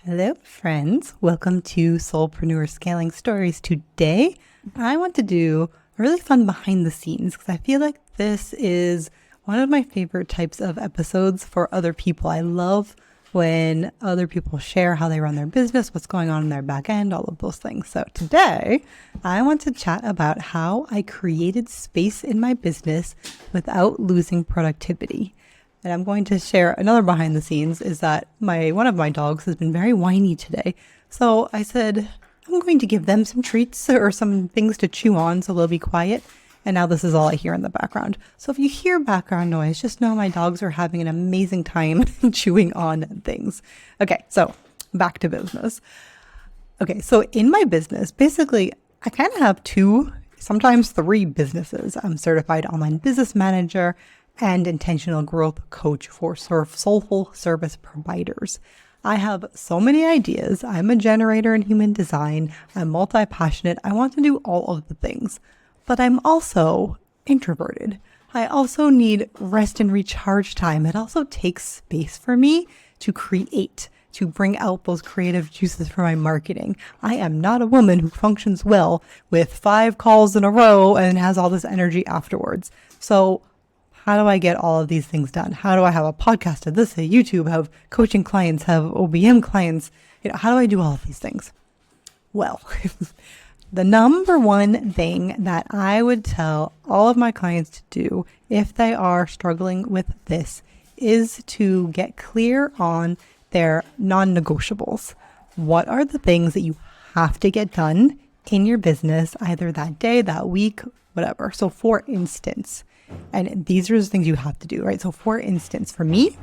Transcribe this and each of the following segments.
Hello, friends. Welcome to Soulpreneur Scaling Stories. Today, I want to do a really fun behind the scenes because I feel like this is one of my favorite types of episodes for other people. I love when other people share how they run their business, what's going on in their back end, all of those things. So today, I want to chat about how I created space in my business without losing productivity. And I'm going to share another behind the scenes is that one of my dogs has been very whiny today. So I said, I'm going to give them some treats or some things to chew on so they'll be quiet. And now this is all I hear in the background. So if you hear background noise, just know my dogs are having an amazing time chewing on things. Okay, so back to business. Okay, so in my business, basically, I kind of have two, sometimes three businesses. I'm certified online business manager and intentional growth coach for soulful service providers. I have so many ideas. I'm a generator in human design. I'm multi-passionate. I want to do all of the things, but I'm also introverted. I also need rest and recharge time. It also takes space for me to create, to bring out those creative juices for my marketing. I am not a woman who functions well with 5 calls in a row and has all this energy afterwards. So how do I get all of these things done? How do I have a podcast, have this, a YouTube, have coaching clients, have OBM clients? How do I do all of these things? Well, the number one thing that I would tell all of my clients to do if they are struggling with this is to get clear on their non-negotiables. What are the things that you have to get done in your business, either that day, that week, whatever? So for instance, and these are the things you have to do, right? So for instance, for me,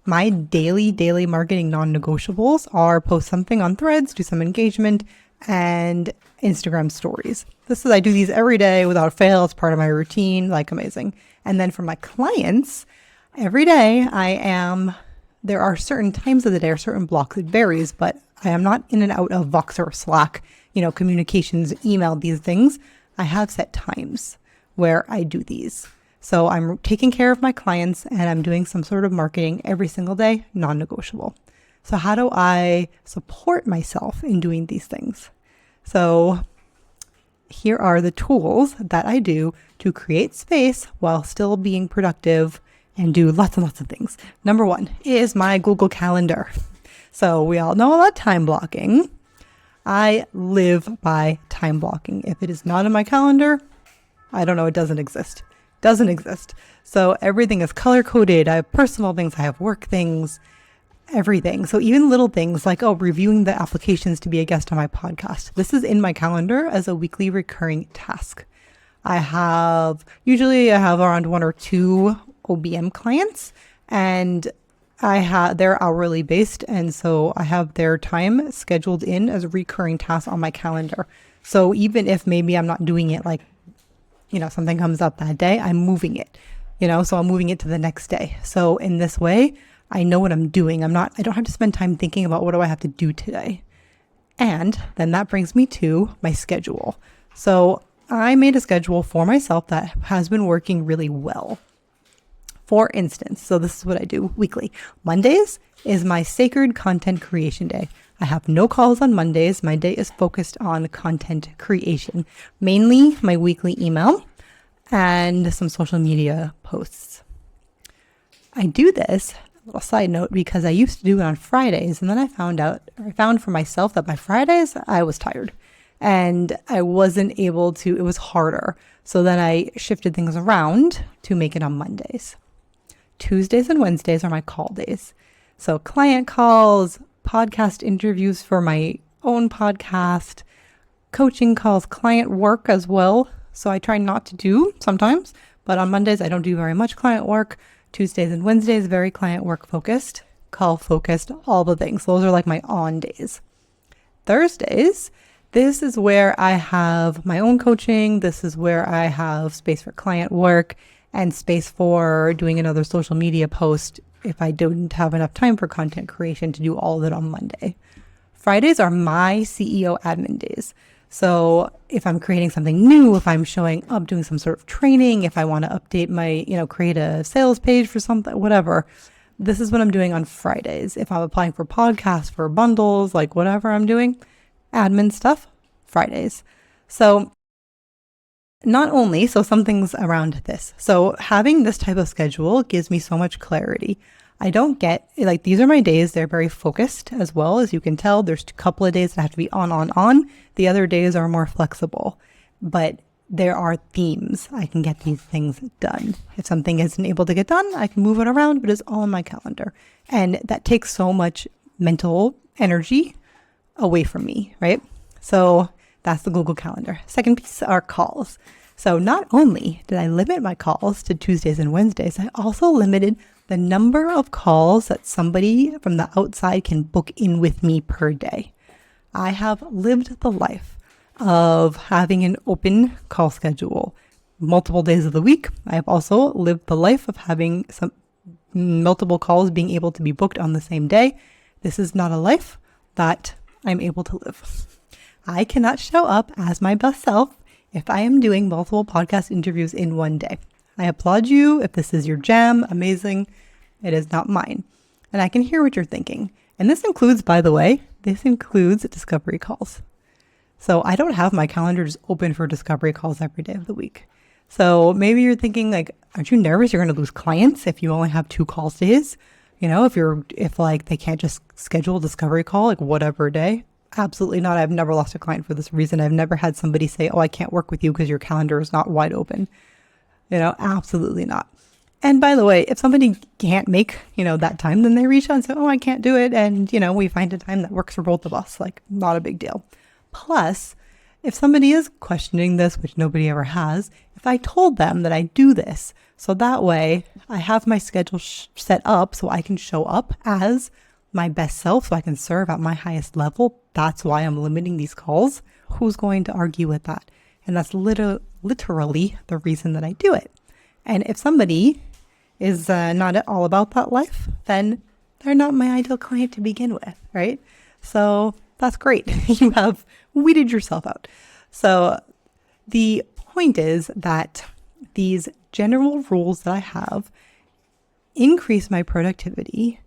my daily marketing non-negotiables are post something on Threads, do some engagement, and Instagram stories. I do these every day without fail. It's part of my routine, like amazing. And then for my clients, every day there are certain times of the day or certain blocks. It varies, but I am not in and out of Voxer or Slack, communications, email, these things. I have set times where I do these. So I'm taking care of my clients and I'm doing some sort of marketing every single day, non-negotiable. So how do I support myself in doing these things? So here are the tools that I do to create space while still being productive and do lots and lots of things. Number one is my Google Calendar. So we all know about time blocking. I live by time blocking. If it is not in my calendar, I don't know, it doesn't exist. So everything is color coded. I have personal things, I have work things, everything. So even little things like, reviewing the applications to be a guest on my podcast. This is in my calendar as a weekly recurring task. Usually I have around 1 or 2 OBM clients and they're hourly based. And so I have their time scheduled in as a recurring task on my calendar. So even if maybe I'm not doing it something comes up that day, I'm moving it, so I'm moving it to the next day. So in this way, I know what I'm doing. I don't have to spend time thinking about what do I have to do today. And then that brings me to my schedule. So I made a schedule for myself that has been working really well. For instance, so this is what I do weekly. Mondays is my sacred content creation day. I have no calls on Mondays. My day is focused on content creation, mainly my weekly email and some social media posts. I do this, a little side note, because I used to do it on Fridays. And then I found for myself that by Fridays, I was tired and I wasn't able to, it was harder. So then I shifted things around to make it on Mondays. Tuesdays and Wednesdays are my call days. So client calls, podcast interviews for my own podcast, coaching calls, client work as well. So I try not to do sometimes, but on Mondays, I don't do very much client work. Tuesdays and Wednesdays, very client work focused, call focused, all the things. Those are like my on days. Thursdays, this is where I have my own coaching. This is where I have space for client work and space for doing another social media post if I don't have enough time for content creation to do all of it on Monday. Fridays are my CEO admin days. So if I'm creating something new, if I'm showing up doing some sort of training, if I want to update my, create a sales page for something, whatever, this is what I'm doing on Fridays. If I'm applying for podcasts, for bundles, like whatever I'm doing, admin stuff, Fridays. So not only, so some things around this. So having this type of schedule gives me so much clarity. I don't get, like, these are my days. They're very focused as well. As you can tell, there's a couple of days that have to be on. The other days are more flexible. But there are themes. I can get these things done. If something isn't able to get done, I can move it around, but it's all on my calendar. And that takes so much mental energy away from me, right? So that's the Google Calendar. Second piece are calls. So not only did I limit my calls to Tuesdays and Wednesdays, I also limited the number of calls that somebody from the outside can book in with me per day. I have lived the life of having an open call schedule multiple days of the week. I have also lived the life of having some multiple calls being able to be booked on the same day. This is not a life that I'm able to live. I cannot show up as my best self if I am doing multiple podcast interviews in one day. I applaud you. If this is your jam, amazing. It is not mine. And I can hear what you're thinking. And this includes, by the way, discovery calls. So I don't have my calendar just open for discovery calls every day of the week. So maybe you're thinking, like, aren't you nervous you're going to lose clients if you only have 2 calls days? You know, if like they can't just schedule a discovery call like whatever day. Absolutely not. I've never lost a client for this reason. I've never had somebody say, oh, I can't work with you because your calendar is not wide open. You know, absolutely not. And by the way, if somebody can't make, that time, then they reach out and say, oh, I can't do it. And, we find a time that works for both of us. Like, not a big deal. Plus, if somebody is questioning this, which nobody ever has, if I told them that I do this, so that way I have my schedule set up so I can show up as my best self, so I can serve at my highest level. That's why I'm limiting these calls. Who's going to argue with that? And that's literally the reason that I do it. And if somebody is not at all about that life, then they're not my ideal client to begin with, right? So that's great. You have weeded yourself out. So the point is that these general rules that I have increase my productivity,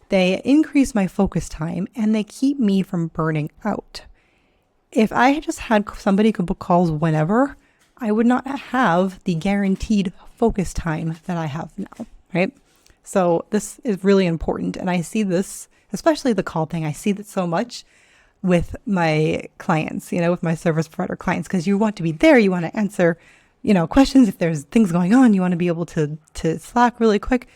they increase my focus time, and they keep me from burning out. If I just had somebody could book calls whenever, I would not have the guaranteed focus time that I have now, right? So this is really important. And I see this, especially the call thing, I see that so much with my clients, with my service provider clients, because you want to be there, you want to answer, questions. If there's things going on, you want to be able to Slack really quick.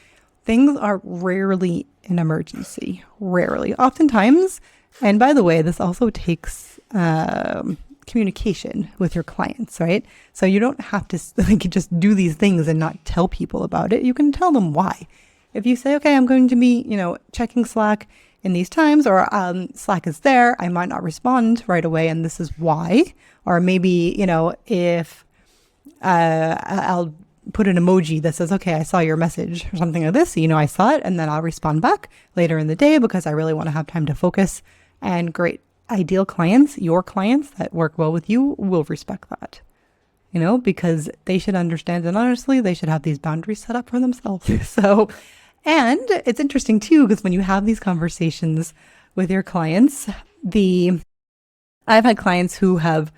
Things are rarely an emergency, rarely. Oftentimes, and by the way, this also takes communication with your clients, right? So you don't have to just do these things and not tell people about it. You can tell them why. If you say, okay, I'm going to be, checking Slack in these times, or Slack is there, I might not respond right away, and this is why. Or maybe, if I'll put an emoji that says, okay, I saw your message or something like this. So, I saw it, and then I'll respond back later in the day because I really want to have time to focus. And great. Ideal clients, your clients that work well with you will respect that, because they should understand. And honestly, they should have these boundaries set up for themselves. So, and it's interesting too, because when you have these conversations with your clients, I've had clients who have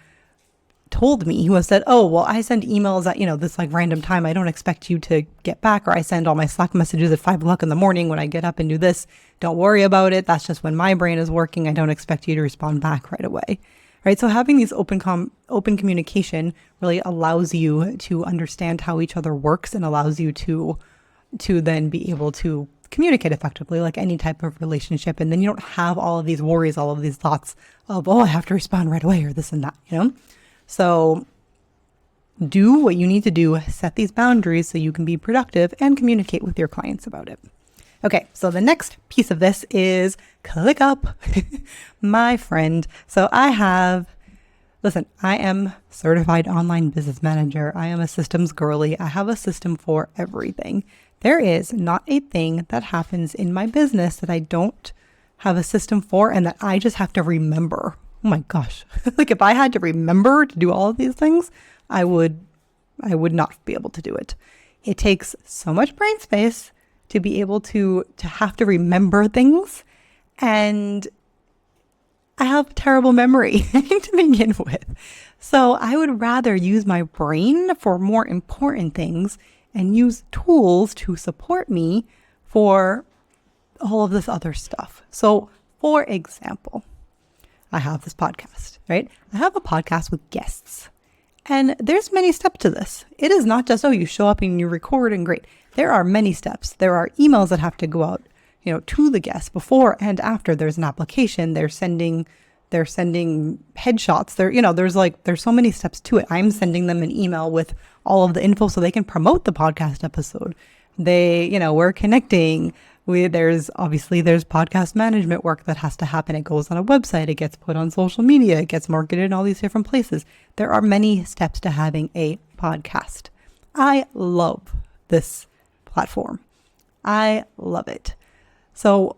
told me, who have said, oh, well, I send emails at, this like random time. I don't expect you to get back, or I send all my Slack messages at 5 o'clock in the morning when I get up and do this. Don't worry about it. That's just when my brain is working. I don't expect you to respond back right away. Right. So having these open communication really allows you to understand how each other works, and allows you to then be able to communicate effectively, like any type of relationship. And then you don't have all of these worries, all of these thoughts of, oh, I have to respond right away, or this and that, So do what you need to do, set these boundaries so you can be productive and communicate with your clients about it. Okay, so the next piece of this is ClickUp, my friend. So I am certified online business manager. I am a systems girly. I have a system for everything. There is not a thing that happens in my business that I don't have a system for and that I just have to remember. Oh my gosh. Like if I had to remember to do all of these things, I would not be able to do it. It takes so much brain space to be able to have to remember things. And I have terrible memory to begin with. So I would rather use my brain for more important things and use tools to support me for all of this other stuff. So for example, I have this podcast, right? I have a podcast with guests. And there's many steps to this. It is not just, oh, you show up and you record and great. There are many steps. There are emails that have to go out, to the guests before and after there's an application. They're sending headshots. There's so many steps to it. I'm sending them an email with all of the info so they can promote the podcast episode. We're connecting. There's podcast management work that has to happen. It goes on a website. It gets put on social media. It gets marketed in all these different places. There are many steps to having a podcast. I love this platform. I love it. So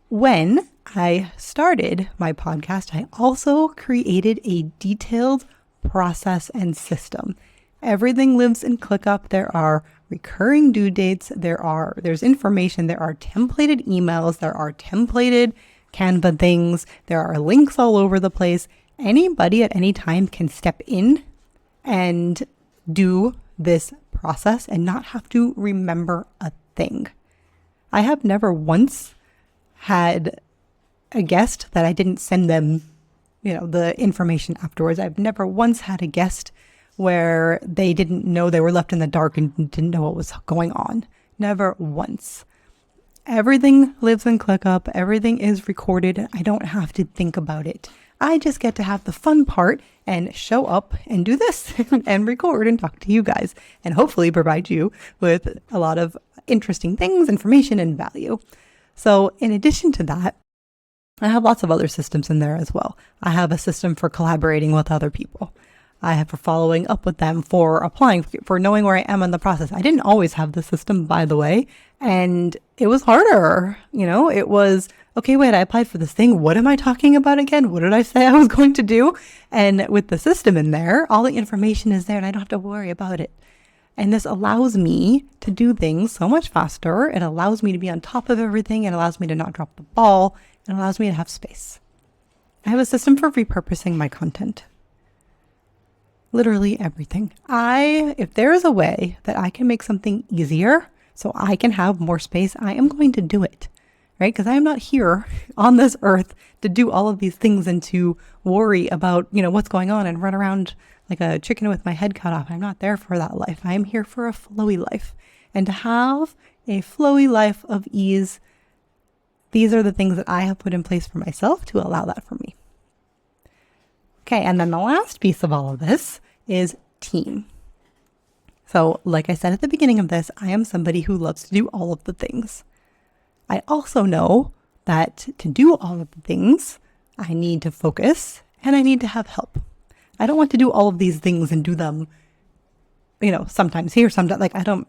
when I started my podcast, I also created a detailed process and system. Everything lives in ClickUp. There are recurring due dates. There's information. There are templated emails. There are templated Canva things. There are links all over the place. Anybody at any time can step in and do this process and not have to remember a thing. I have never once had a guest that I didn't send them, the information afterwards. I've never once had a guest where they didn't know, they were left in the dark and didn't know what was going on. Never once. Everything lives in ClickUp. Everything is recorded. I don't have to think about it. I just get to have the fun part and show up and do this and record and talk to you guys and hopefully provide you with a lot of interesting things, information, and value. So in addition to that, I have lots of other systems in there as well. I have a system for collaborating with other people. I have for following up with them, for applying, for knowing where I am in the process. I didn't always have the system, by the way, and it was harder. It was, okay, wait, I applied for this thing. What am I talking about again? What did I say I was going to do? And with the system in there, all the information is there and I don't have to worry about it. And this allows me to do things so much faster. It allows me to be on top of everything. It allows me to not drop the ball. It allows me to have space. I have a system for repurposing my content. Literally everything. If there is a way that I can make something easier so I can have more space, I am going to do it, right? Because I am not here on this earth to do all of these things and to worry about, what's going on and run around like a chicken with my head cut off. I'm not there for that life. I am here for a flowy life. And to have a flowy life of ease, these are the things that I have put in place for myself to allow that for me. Okay, and then the last piece of all of this is team. So like I said at the beginning of this, I am somebody who loves to do all of the things. I also know that to do all of the things, I need to focus and I need to have help. I don't want to do all of these things and do them, sometimes here, sometimes I don't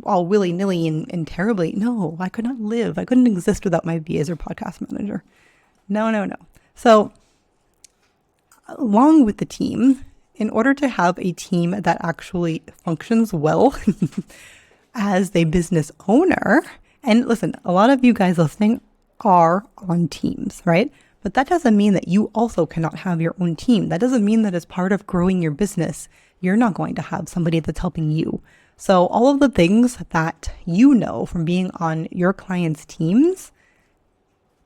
all willy-nilly and terribly. No, I could not live. I couldn't exist without my VAs or podcast manager. No. So along with the team, in order to have a team that actually functions well as a business owner, and listen, a lot of you guys listening are on teams, right? But that doesn't mean that you also cannot have your own team. That doesn't mean that as part of growing your business, you're not going to have somebody that's helping you. So all of the things that from being on your clients' teams,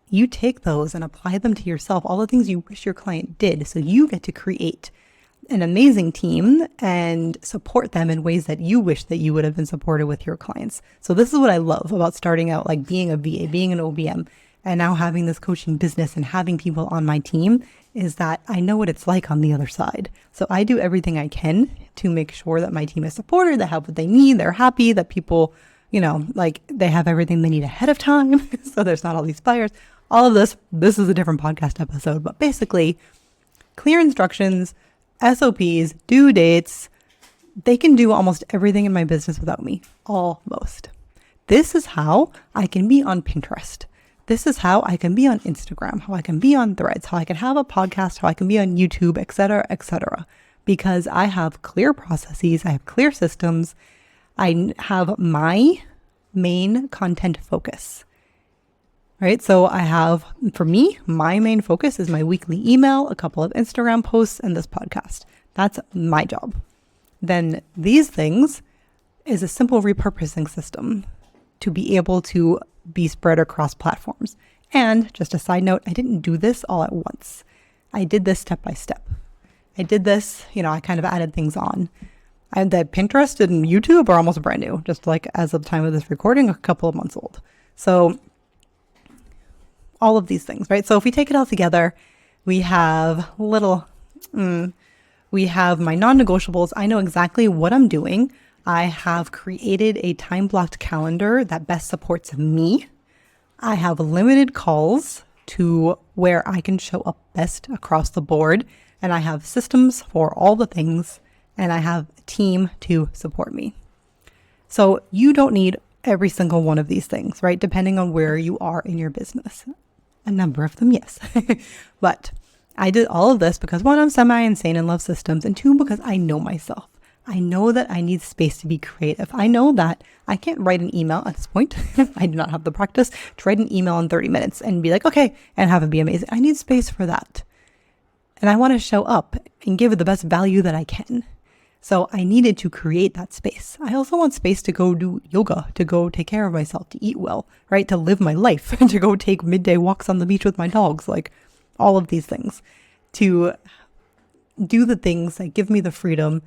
you take those and apply them to yourself, all the things you wish your client did. So you get to create an amazing team and support them in ways that you wish that you would have been supported with your clients. So this is what I love about starting out, like being a VA, being an OBM, and now having this coaching business and having people on my team, is that I know what it's like on the other side. So I do everything I can to make sure that my team is supported, they have what they need, they're happy, that people, they have everything they need ahead of time. So there's not all these fires. All of this is a different podcast episode, but basically clear instructions, SOPs, due dates, they can do almost everything in my business without me, almost. This is how I can be on Pinterest. This is how I can be on Instagram, how I can be on Threads, how I can have a podcast, how I can be on YouTube, etc., because I have clear processes, I have clear systems, I have my main content focus. Right? So I have, for me, my main focus is my weekly email, a couple of Instagram posts, and this podcast. That's my job. Then these things is a simple repurposing system to be able to be spread across platforms. And just a side note, I didn't do this all at once. I did this step by step. I did this, I kind of added things on. And that Pinterest and YouTube are almost brand new, just like as of the time of this recording, a couple of months old. So all of these things, right? So if we take it all together, we have we have my non-negotiables. I know exactly what I'm doing. I have created a time-blocked calendar that best supports me. I have limited calls to where I can show up best across the board. And I have systems for all the things. And I have a team to support me. So you don't need every single one of these things, right? Depending on where you are in your business. A number of them, yes. But I did all of this because one, I'm semi-insane and love systems. And two, because I know myself. I know that I need space to be creative. I know that I can't write an email at this point. I do not have the practice to write an email in 30 minutes and be like, okay, and have it be amazing. I need space for that. And I want to show up and give it the best value that I can. So I needed to create that space. I also want space to go do yoga, to go take care of myself, to eat well, right? To live my life, to go take midday walks on the beach with my dogs, like all of these things. To do the things that give me the freedom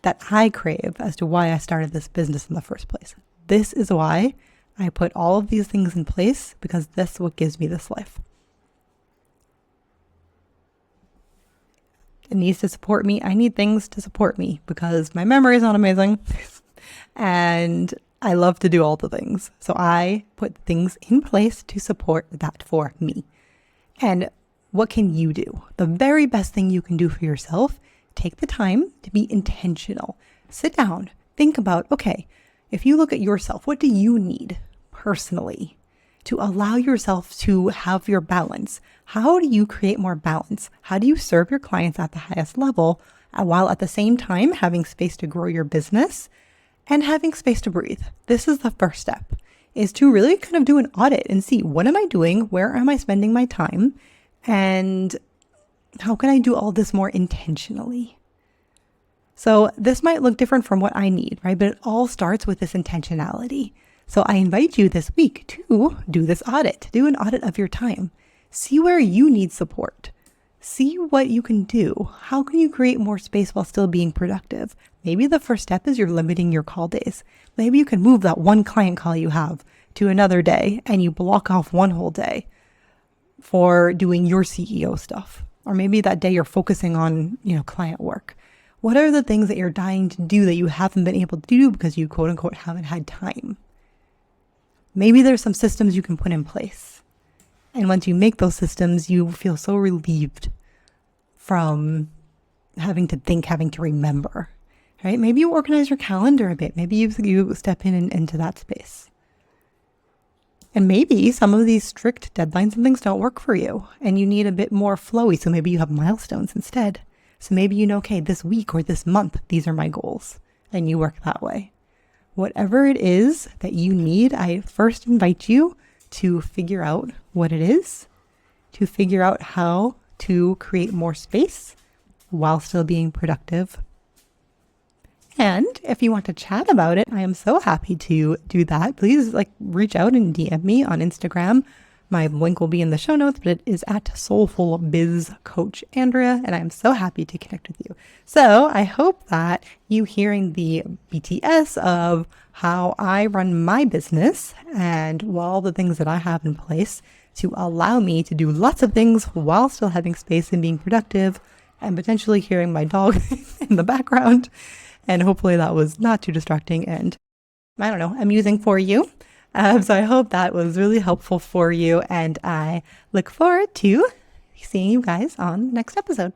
that I crave as to why I started this business in the first place. This is why I put all of these things in place, because this is what gives me this life. It needs to support me. I need things to support me because my memory is not amazing and I love to do all the things. So I put things in place to support that for me. And what can you do? The very best thing you can do for yourself, take the time to be intentional. Sit down, think about, okay, if you look at yourself, what do you need personally to allow yourself to have your balance? How do you create more balance? How do you serve your clients at the highest level while at the same time having space to grow your business and having space to breathe? This is the first step, is to really kind of do an audit and see, what am I doing? Where am I spending my time? And how can I do all this more intentionally? So this might look different from what I need, right? But it all starts with this intentionality. So I invite you this week to do this audit, do an audit of your time. See where you need support. See what you can do. How can you create more space while still being productive? Maybe the first step is you're limiting your call days. Maybe you can move that one client call you have to another day and you block off one whole day for doing your CEO stuff. Or maybe that day you're focusing on, client work. What are the things that you're dying to do that you haven't been able to do because you quote unquote haven't had time? Maybe there's some systems you can put in place. And once you make those systems, you feel so relieved from having to think, having to remember, right? Maybe you organize your calendar a bit. Maybe you step in and into that space. And maybe some of these strict deadlines and things don't work for you and you need a bit more flowy. So maybe you have milestones instead. So maybe okay, this week or this month, these are my goals, and you work that way. Whatever it is that you need, I first invite you to figure out what it is, to figure out how to create more space while still being productive. And if you want to chat about it, I am so happy to do that. Please reach out and DM me on Instagram. My link will be in the show notes, but it is at Soulful Biz Coach Andrea, and I'm so happy to connect with you. So I hope that you hearing the BTS of how I run my business and all the things that I have in place to allow me to do lots of things while still having space and being productive, and potentially hearing my dog in the background. And hopefully that was not too distracting and, amusing for you. So I hope that was really helpful for you, and I look forward to seeing you guys on the next episode.